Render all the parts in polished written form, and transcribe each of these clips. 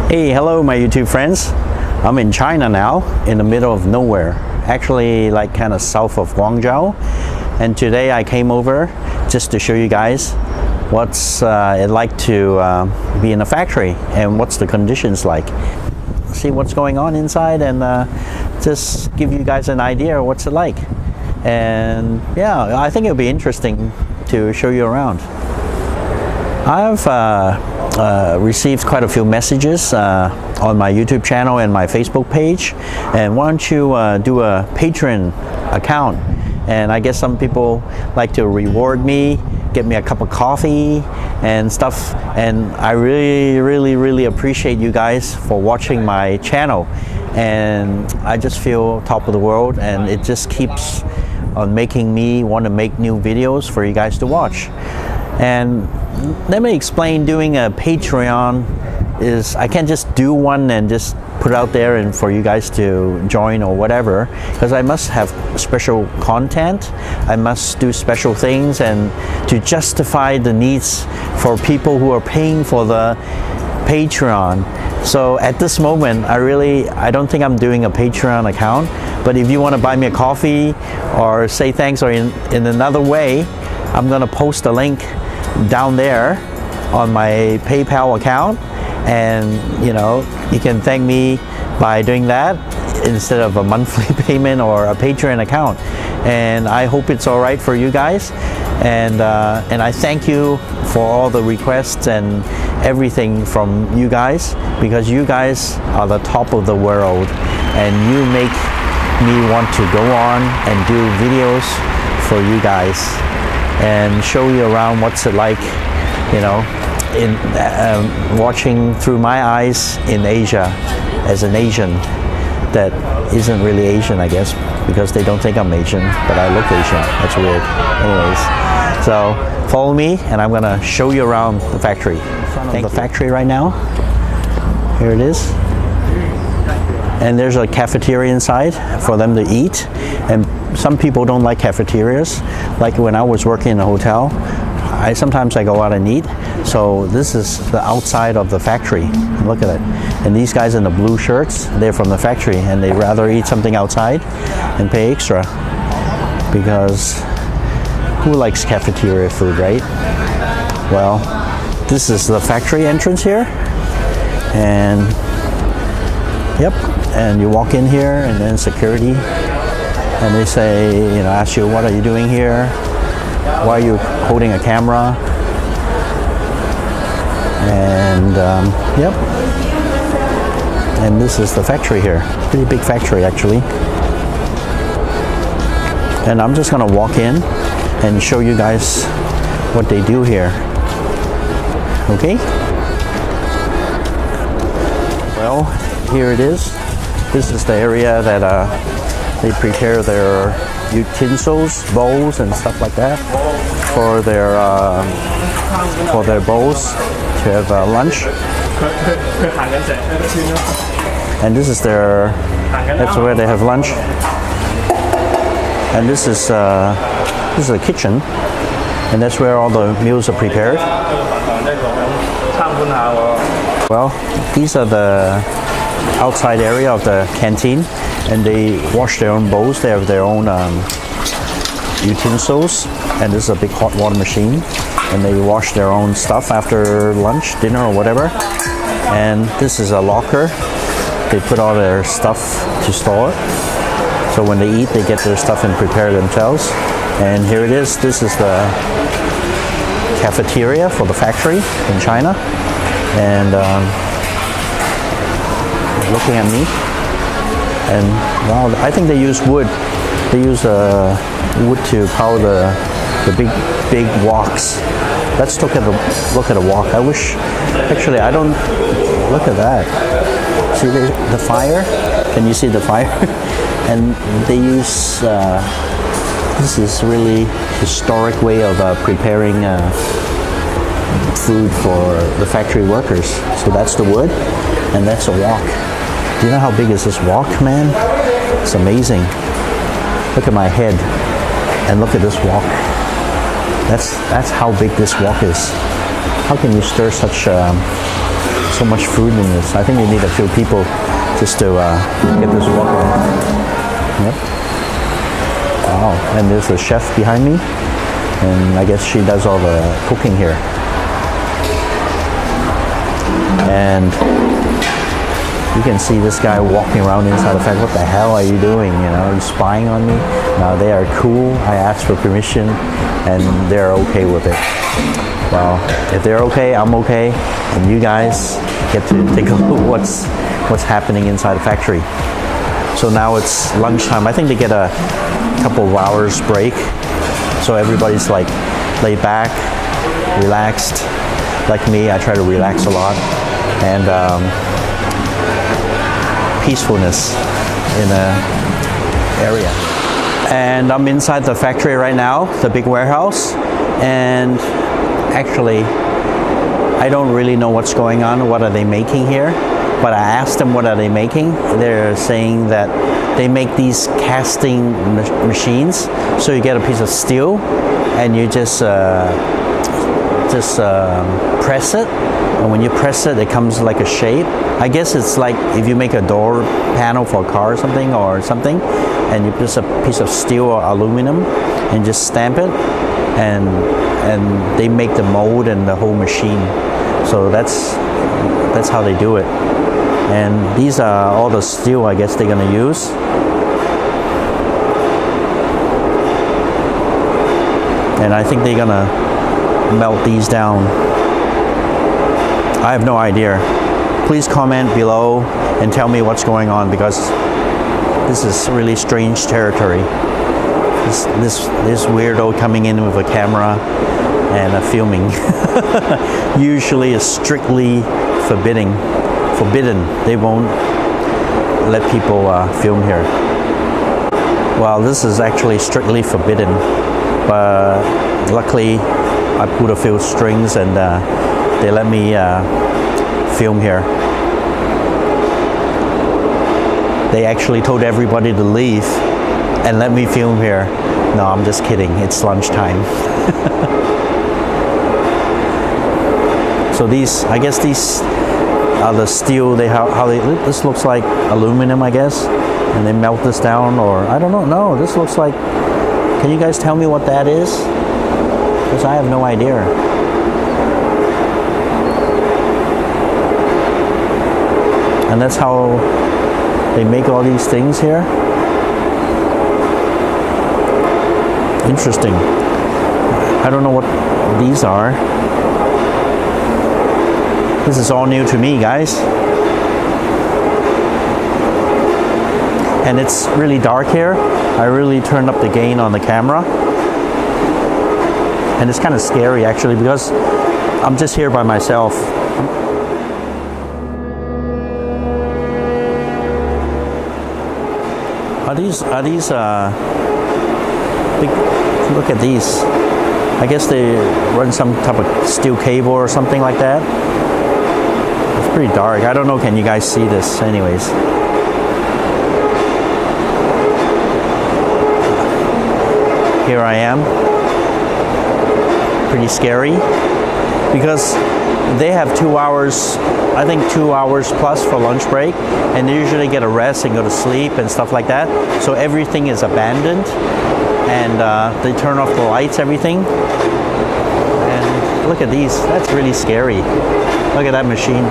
Hey, hello my YouTube friends. I'm in China now, in the middle of nowhere. Actually, like kind of south of Guangzhou. And today I came over just to show you guys what's it like to be in a factory and what's the conditions like. See what's going on inside and just give you guys an idea of what's it like. And yeah, I think it'll be interesting to show you around. I've received quite a few messages on my YouTube channel and my Facebook page, and why don't you do a Patreon account? And I guess some people like to reward me, get me a cup of coffee and stuff, and I really appreciate you guys for watching my channel, and I just feel top of the world, and it just keeps on making me want to make new videos for you guys to watch. And let me explain, doing a Patreon is, I can't just do one and just put out there and for you guys to join or whatever, because I must have special content, I must do special things, and to justify the needs for people who are paying for the Patreon. So at this moment, I don't think I'm doing a Patreon account, but if you want to buy me a coffee or say thanks, or in another way, I'm gonna post a link down there on my PayPal account, and you can thank me by doing that instead of a monthly payment or a Patreon account. And I hope it's all right for you guys, and I thank you for all the requests and everything from you guys, because you guys are the top of the world, and you make me want to go on and do videos for you guys and show you around what's it like, in watching through my eyes in Asia, as an Asian that isn't really Asian, I guess, because they don't think I'm Asian, but I look Asian. That's weird. Anyways, so follow me and I'm gonna show you around the factory. In front of the factory right now. Here it is. And there's a cafeteria inside for them to eat, and some people don't like cafeterias. Like when I was working in a hotel, sometimes I go out and eat. So this is the outside of the factory. Look at it. And these guys in the blue shirts, they're from the factory, and they rather eat something outside and pay extra, because who likes cafeteria food, right? Well, this is the factory entrance here, and yep. And you walk in here, and then security, and they say, ask you, what are you doing here? Why are you holding a camera? And yep. And this is the factory here. Pretty big factory, actually. And I'm just gonna walk in and show you guys what they do here. Okay? Well, here it is. This is the area that they prepare their utensils, bowls, and stuff like that for their bowls to have lunch. And this is that's where they have lunch. And this is a kitchen, and that's where all the meals are prepared. Well, these are the outside area of the canteen, and they wash their own bowls. They have their own utensils, and this is a big hot water machine, and they wash their own stuff after lunch, dinner, or whatever. And this is a locker. They put all their stuff to store it, so when they eat, they get their stuff and prepare themselves. And here it is. This is the cafeteria for the factory in China, and looking at me, and wow, I think they use wood. They use wood to power the big woks. Let's look at a wok. I wish, actually, I don't look at that. See the fire? Can you see the fire? And they use this is really historic way of preparing food for the factory workers. So that's the wood, and that's a wok. Do you know how big is this wok, man? It's amazing. Look at my head, and look at this wok. That's how big this wok is. How can you stir such So much food in this. I think you need a few people just to get this working. Yep. Wow, and there's a chef behind me, and I guess she does all the cooking here. And you can see this guy walking around inside the factory. What the hell are you doing? You know, are you spying on me? No, they are cool. I asked for permission, and they're okay with it. Well, if they're okay, I'm okay, and you guys get to take a look what's happening inside the factory. So now it's lunchtime. I think they get a couple of hours break, so everybody's like laid back, relaxed. Like me, I try to relax a lot, and peacefulness in an area. And I'm inside the factory right now, the big warehouse, and actually I don't really know what's going on, what are they making here, but I asked them what are they making. They're saying that they make these casting machines, so you get a piece of steel and you just press it, and when you press it, it comes like a shape. I guess it's like if you make a door panel for a car or something, and you put a piece of steel or aluminum and just stamp it, and they make the mold and the whole machine. So that's how they do it. And these are all the steel I guess they're gonna use. And I think they're gonna melt these down. I have no idea. Please comment below and tell me what's going on, because this is really strange territory. This weirdo coming in with a camera and filming. Usually is strictly forbidden. They won't let people film here. Well, this is actually strictly forbidden, but luckily I put a few strings and they let me film here. They actually told everybody to leave and let me film here. No, I'm just kidding. It's lunchtime. So I guess these are the steel. This looks like aluminum, I guess, and they melt this down, or I don't know. No, this looks like. Can you guys tell me what that is? Because I have no idea. And that's how they make all these things here. Interesting. I don't know what these are. This is all new to me, guys. And it's really dark here. I really turned up the gain on the camera. And it's kind of scary actually, because I'm just here by myself. Are these big? Look at these. I guess they run some type of steel cable or something like that. It's pretty dark. I don't know, can you guys see this? Anyways. Here I am. Pretty scary, because they have 2 hours, I think 2 hours plus for lunch break, and they usually get a rest and go to sleep and stuff like that. So everything is abandoned, and they turn off the lights, everything. And look at these. That's really scary. Look at that machine.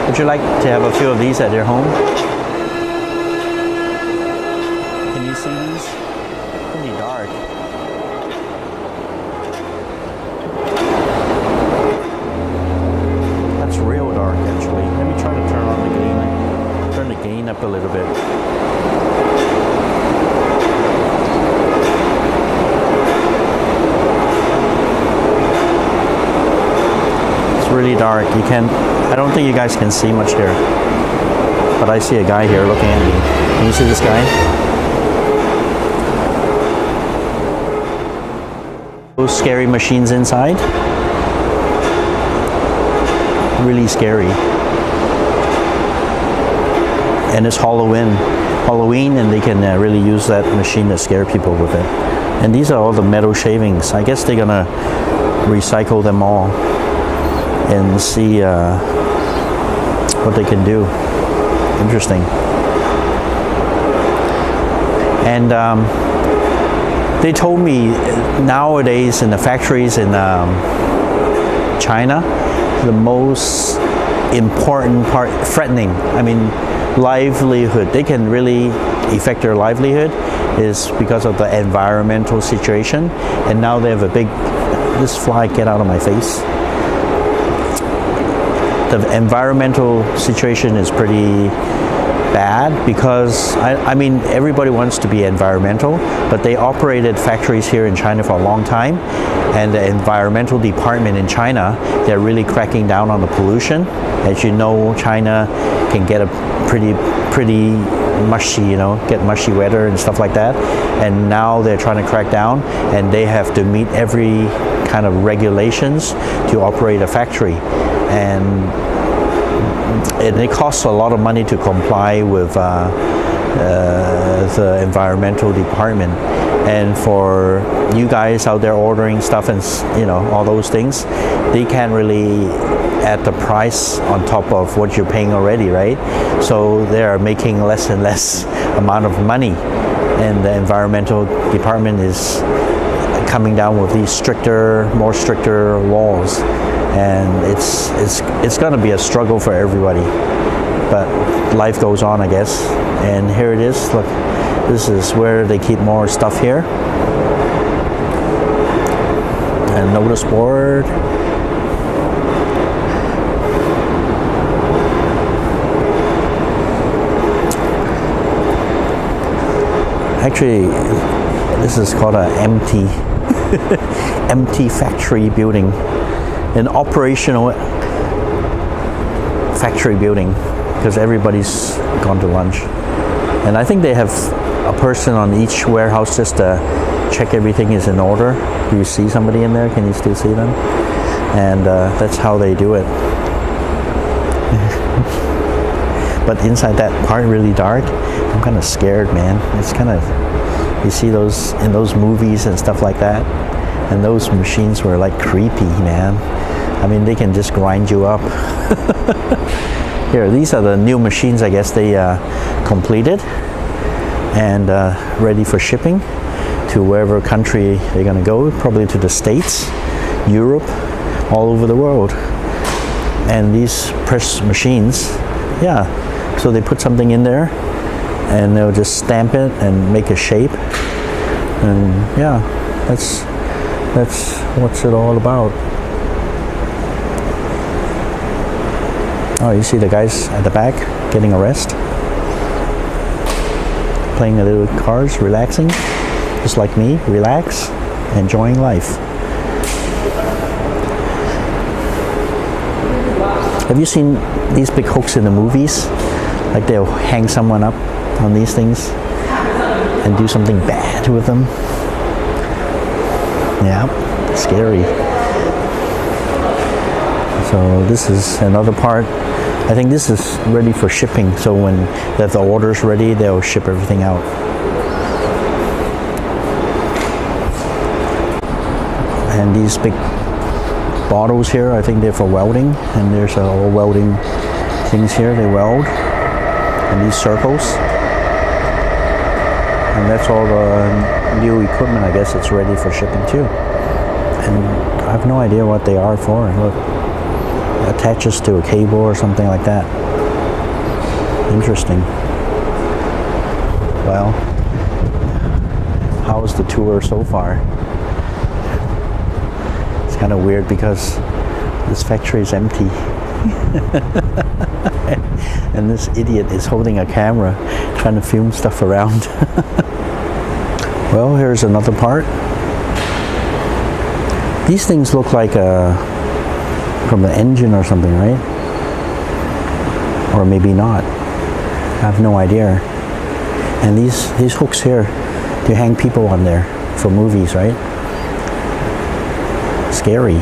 Would you like to have a few of these at your home? Can you see these? Pretty dark. That's real dark actually. Let me try to turn on the gain. Turn the gain up a little bit. It's really dark. I don't think you guys can see much here. But I see a guy here looking at me. Can you see this guy? Those scary machines inside. Really scary. And it's Halloween, and they can really use that machine to scare people with it. And these are all the metal shavings. I guess they're gonna recycle them all and see what they can do. Interesting. And they told me nowadays in the factories in China, the most important part, threatening, I mean livelihood, they can really affect their livelihood, is because of the environmental situation. And now they have a big, this fly, get out of my face. The environmental situation is pretty bad because I mean everybody wants to be environmental, but they operated factories here in China for a long time, and the environmental department in China, they're really cracking down on the pollution. As you know, China can get a pretty mushy, you know, get mushy weather and stuff like that, and now they're trying to crack down, and they have to meet every kind of regulations to operate a factory, and it costs a lot of money to comply with the environmental department. And for you guys out there ordering stuff and, you know, all those things, they can't really add the price on top of what you're paying already, right? So they're making less and less amount of money, and the environmental department is coming down with these more stricter laws. And it's going to be a struggle for everybody, but life goes on, I guess. And here it is. Look, this is where they keep more stuff here. And notice board. Actually, this is called an empty factory building. An operational factory building, because everybody's gone to lunch. And I think they have a person on each warehouse just to check everything is in order. Do you see somebody in there? Can you still see them? And that's how they do it. But inside that part really dark, I'm kind of scared, man. It's kind of, you see those in those movies and stuff like that, and those machines were like creepy, man. I mean, they can just grind you up. Here, these are the new machines, I guess they completed and ready for shipping to wherever country they're gonna go, probably to the States, Europe, all over the world. And these press machines, yeah, so they put something in there and they'll just stamp it and make a shape. And yeah, that's what's it all about. Oh, you see the guys at the back getting a rest, playing a little cards, relaxing, just like me, relax, enjoying life. Have you seen these big hooks in the movies? Like they'll hang someone up on these things and do something bad with them. Yeah, scary. So this is another part. I think this is ready for shipping. So when they have the orders ready, they'll ship everything out. And these big bottles here, I think they're for welding. And there's all welding things here. They weld. And these circles. And that's all the new equipment. I guess it's ready for shipping too. And I have no idea what they are for. Look. Attaches to a cable or something like that. Interesting. Well, how's the tour so far? It's kind of weird because this factory is empty. And this idiot is holding a camera trying to film stuff around. Well, here's another part. These things look like from the engine or something, right? Or maybe not. I have no idea. And these hooks here, you hang people on there for movies, right? Scary.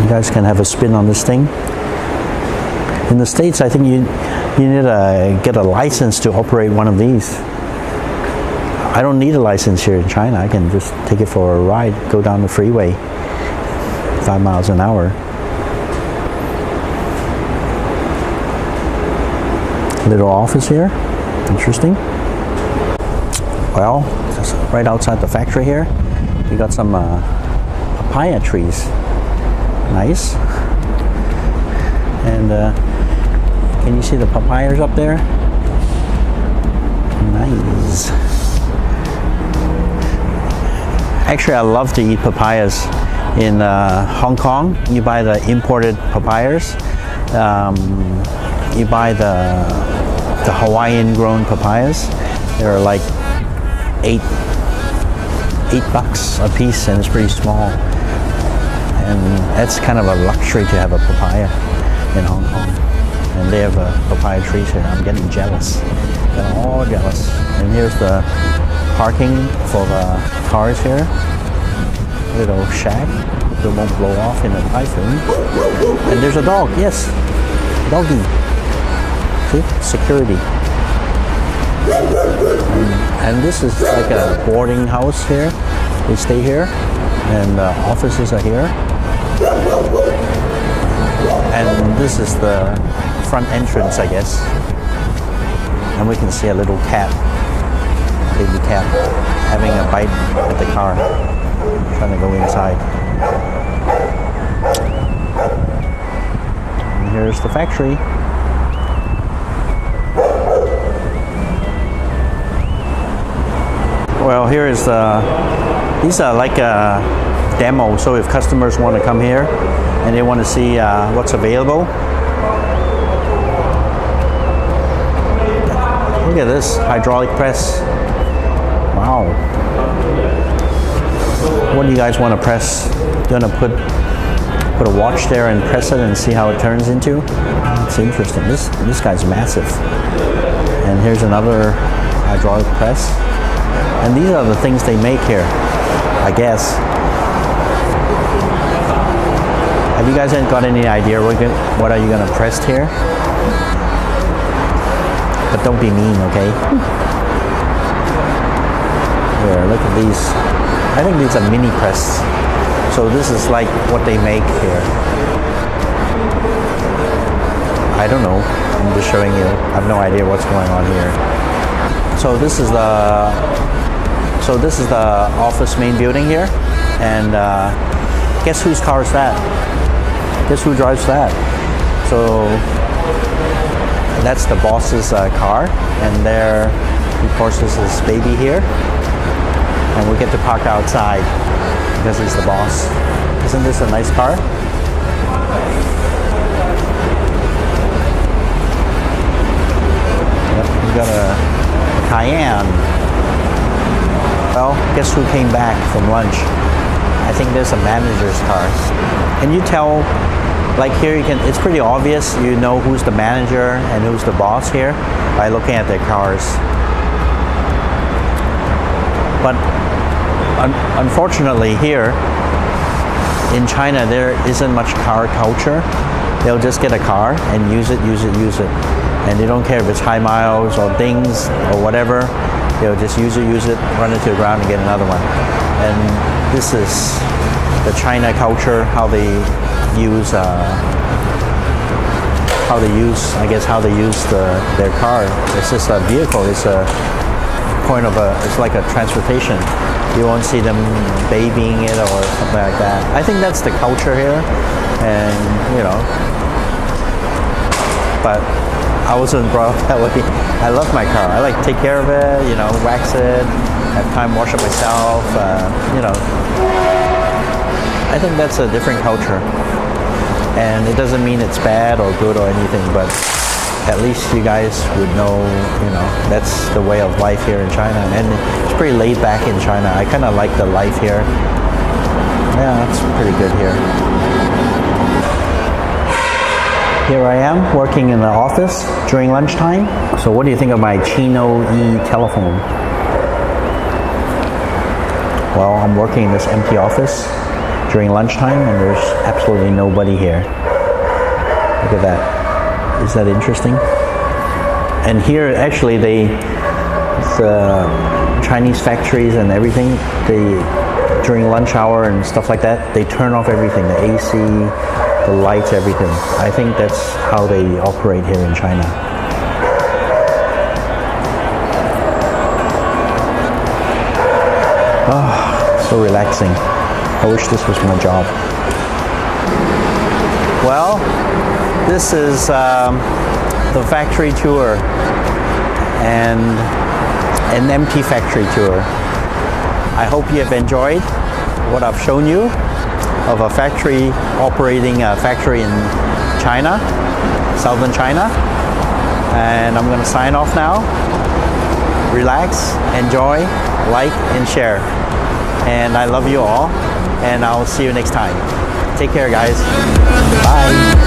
You guys can have a spin on this thing. In the States, I think you need to get a license to operate one of these. I don't need a license here in China. I can just take it for a ride, go down the freeway. 5 miles an hour. Little office here. Interesting. Well, just right outside the factory here, we got some papaya trees. Nice. And can you see the papayas up there? Nice. Actually, I love to eat papayas in Hong Kong. You buy the imported papayas. You buy the Hawaiian grown papayas. They're like $8 a piece, and it's pretty small. And that's kind of a luxury to have a papaya in Hong Kong. And they have papaya trees here. I'm getting jealous. I'm all jealous. And here's the parking for the cars here. Little shack that won't blow off in a typhoon. And there's a dog. Yes, doggy. See, security. And this is like a boarding house here. We stay here, and the offices are here. And this is the front entrance, I guess. And we can see a little cat, baby cat, having a bite at the car, trying to go inside. And here's the factory. Well, here is these are like a demo, so if customers want to come here and they want to see what's available. Look at this hydraulic press. Wow. What do you guys want to press? Do you want to put a watch there and press it and see how it turns into? It's interesting. This guy's massive. And here's another hydraulic press. And these are the things they make here, I guess. Have you guys got any idea what are you going to press here? But don't be mean, okay? Here, look at these. I think these are mini press. So this is like what they make here. I don't know. I'm just showing you. I have no idea what's going on here. So this is the office main building here, and guess whose car is that? Guess who drives that? So that's the boss's car, and there, of course, is his baby here, and we get to park outside because he's the boss. Isn't this a nice car? Yep, we got a Cayenne. Well, guess who came back from lunch? I think there's a manager's car. Can you tell, like here it's pretty obvious, you know who's the manager and who's the boss here by looking at their cars. But unfortunately here in China there isn't much car culture. They'll just get a car and use it. And they don't care if it's high miles or dings or whatever. They'll just use it, run it to the ground and get another one. And this is the China culture, how they use their car. It's just a vehicle. It's a point of it's like a transportation. You won't see them babying it or something like that. I think that's the culture here, and but I wasn't brought up that way. I love my car. I like to take care of it, wax it, have time wash it myself, I think that's a different culture. And it doesn't mean it's bad or good or anything, but at least you guys would know, that's the way of life here in China. And it's pretty laid back in China. I kind of like the life here. Yeah, it's pretty good here. Here I am working in the office during lunchtime. So what do you think of my Chino E telephone? Well, I'm working in this empty office during lunchtime and there's absolutely nobody here. Look at that. Is that interesting? And here actually the Chinese factories and everything, during lunch hour and stuff like that, they turn off everything, the AC, the lights, everything. I think that's how they operate here in China. So relaxing. I wish this was my job. Well, this is the factory tour and an empty factory tour. I hope you have enjoyed what I've shown you of a factory operating a factory in China, southern China. And I'm going to sign off now. Relax, enjoy, like, and share. And I love you all, and I'll see you next time. Take care, guys. Bye.